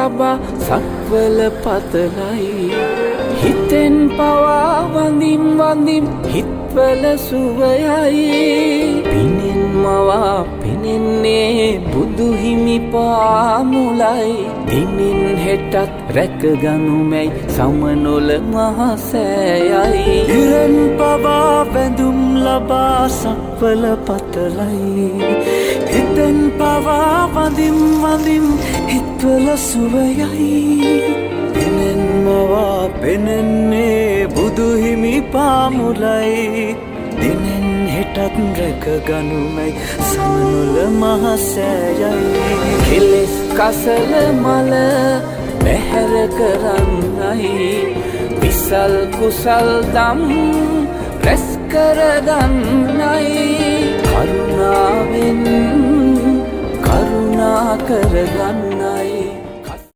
ලබා සක්වල පතලයි හිතෙන් පවා වඳිම් වඳිම් හිත්වල සුවයයි පිනෙන් මවා පෙනෙන්නේ බුදුහිමි පාමුලයි දිනෙන් හෙටත් රැකගනුමැයි සමනොල මහසෑයයි ඉරන් පවා වැඳුම් ලබා සක්වල පතලයි හිතෙන් පවා වඳිම් වඳිම් හිත්වල සුවයයි පිනෙන් මවා පෙනෙන්නේ බුදුහිමි පාමුලයි දිනෙන් හෙටත් රැකගනුමැයි සමනොල මහසෑයයි කෙලෙස් කසල මල බැහැර කරන්නයි විසල් කුසල් දම් රැස් කරගන්නයි කරුණාවෙන් කරුණා කරගන්න